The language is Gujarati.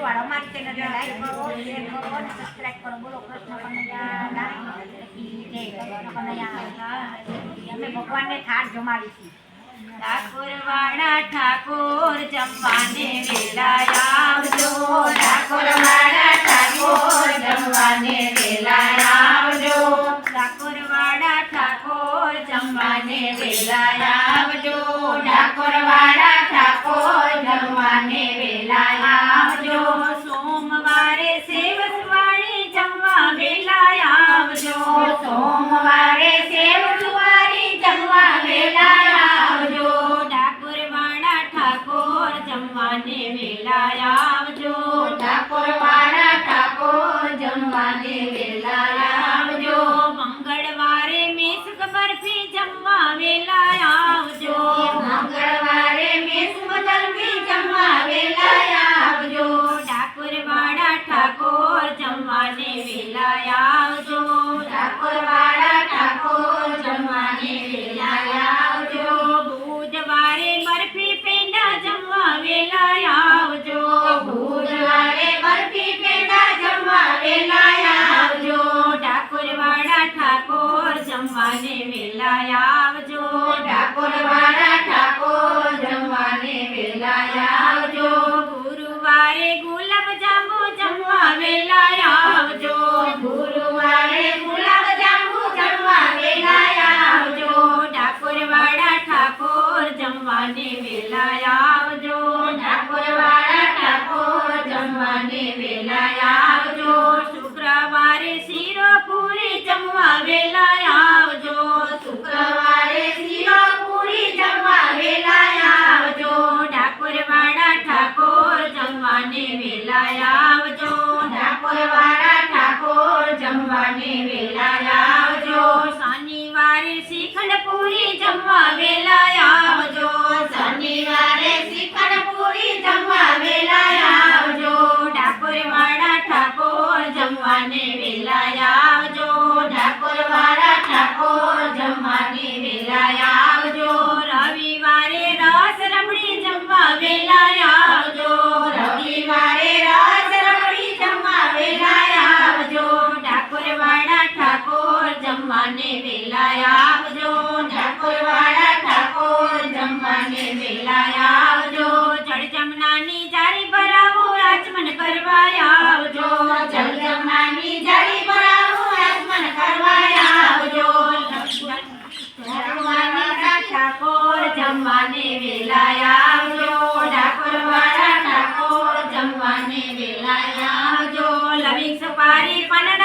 પણ અમારી ચેનલને લાઈક કરો, શેર કરો અને સબસ્ક્રાઇબ કરો. બોલો કૃષ્ણ કનૈયા લાલ કી જય. કૃષ્ણ કનૈયા અમે ભગવાનને થાળ જમાડીશું. ઠાકોરવાળા ઠાકોર જમવાને વેલા આવજો, ઠાકોરવાળા ઠાકોર જમવાને વેલા આવજો, ઠાકોરવાળા ઠાકોર જમવાને વેલા આવજો, ઠાકોરવાળા ઠાકોર જમવાને વેલા આવજો. સોમવારે સેવસવાળી જમવા વેલા આવજો, સોમવારે સેવસવાળી જમવા વેલા આવજો, ઠાકોરવાળા ઠાકોર જમવાને વેલા આવજો, ઠાકોરવાળા ઠાકોર જમવાને વેલા આવજો. મંગળવારે મેસુક બરફી જમવા વેલા આવજો, મંગળવારે મેસુક બરફી જમવા વેલા આવજો, ઠાકોરવાળા ઠાકોર જમવાને વેલા આવજો, ઠાકોરવાળા ઠાકોર જમવાને વેલા આવજો. બુધવારે બરફી પેંડા જમવા વેલા આવજો, બુધવારે બરફી પેંડા જમવા વેલા આવજો, ઠાકોરવાળા ઠાકોર જમવાને વેલા આવજો, ઠાકોરવાળા ઠાકોર જમવાને વેલા આવજો. ગુરુવારે ગુલાબ જાંબુ જમવા વેલા આવજો, ગુરુવારે ગુલાબ જાંબુ જમવા વેલા આવજો, ઠાકોરવાળા ઠાકોર જમવાને વેલા આવજો, ઠાકોરવાળા ઠાકોર જમવાને વેલા આવજો. શુક્રવારે શીરો પૂરી જમવા વેલા આવજો, શુક્રવારે શીરો પૂરી જમવા વેલા આવજો, ઠાકોરવાળા ઠાકોર જમવાને વેલા આવજો, ઠાકોરવાળા ઠાકોર જમવાને વેલા આવજો. શનિવારે શ્રીખંડ પૂરી જમવા વેલા આવજો, શનિવારે શ્રીખંડ પૂરી જમવા વેલા આવજો, ઠાકોરવાળા ઠાકોર જમવાને વેલા આવજો, ઠાકોરવાળા ઠાકોર જમવાને વેલા આવજો. રવિવારે રસ રબડી જમવા વેલા આવજો, રવિવારે રસ રબડી જમવા વેલા આવજો, ઠાકોરવાળા ઠાકોર જમવાને વેલા આવજો, ઠાકોરવાળા ઠાકોર જમવાને વેલા આવજો. જળજમનાની જારી ભરાવો આચમન કરવા આવજો, જળજમનાની જારી ભરાવો આચમન કરવા આવજો, ઠાકોરવાળા ઠાકોર જમવાને વેલા આવજો, ઠાકોરવાળા ઠાકોર જમવાને વેલા આવજો. લવિંગ સુપારી પણ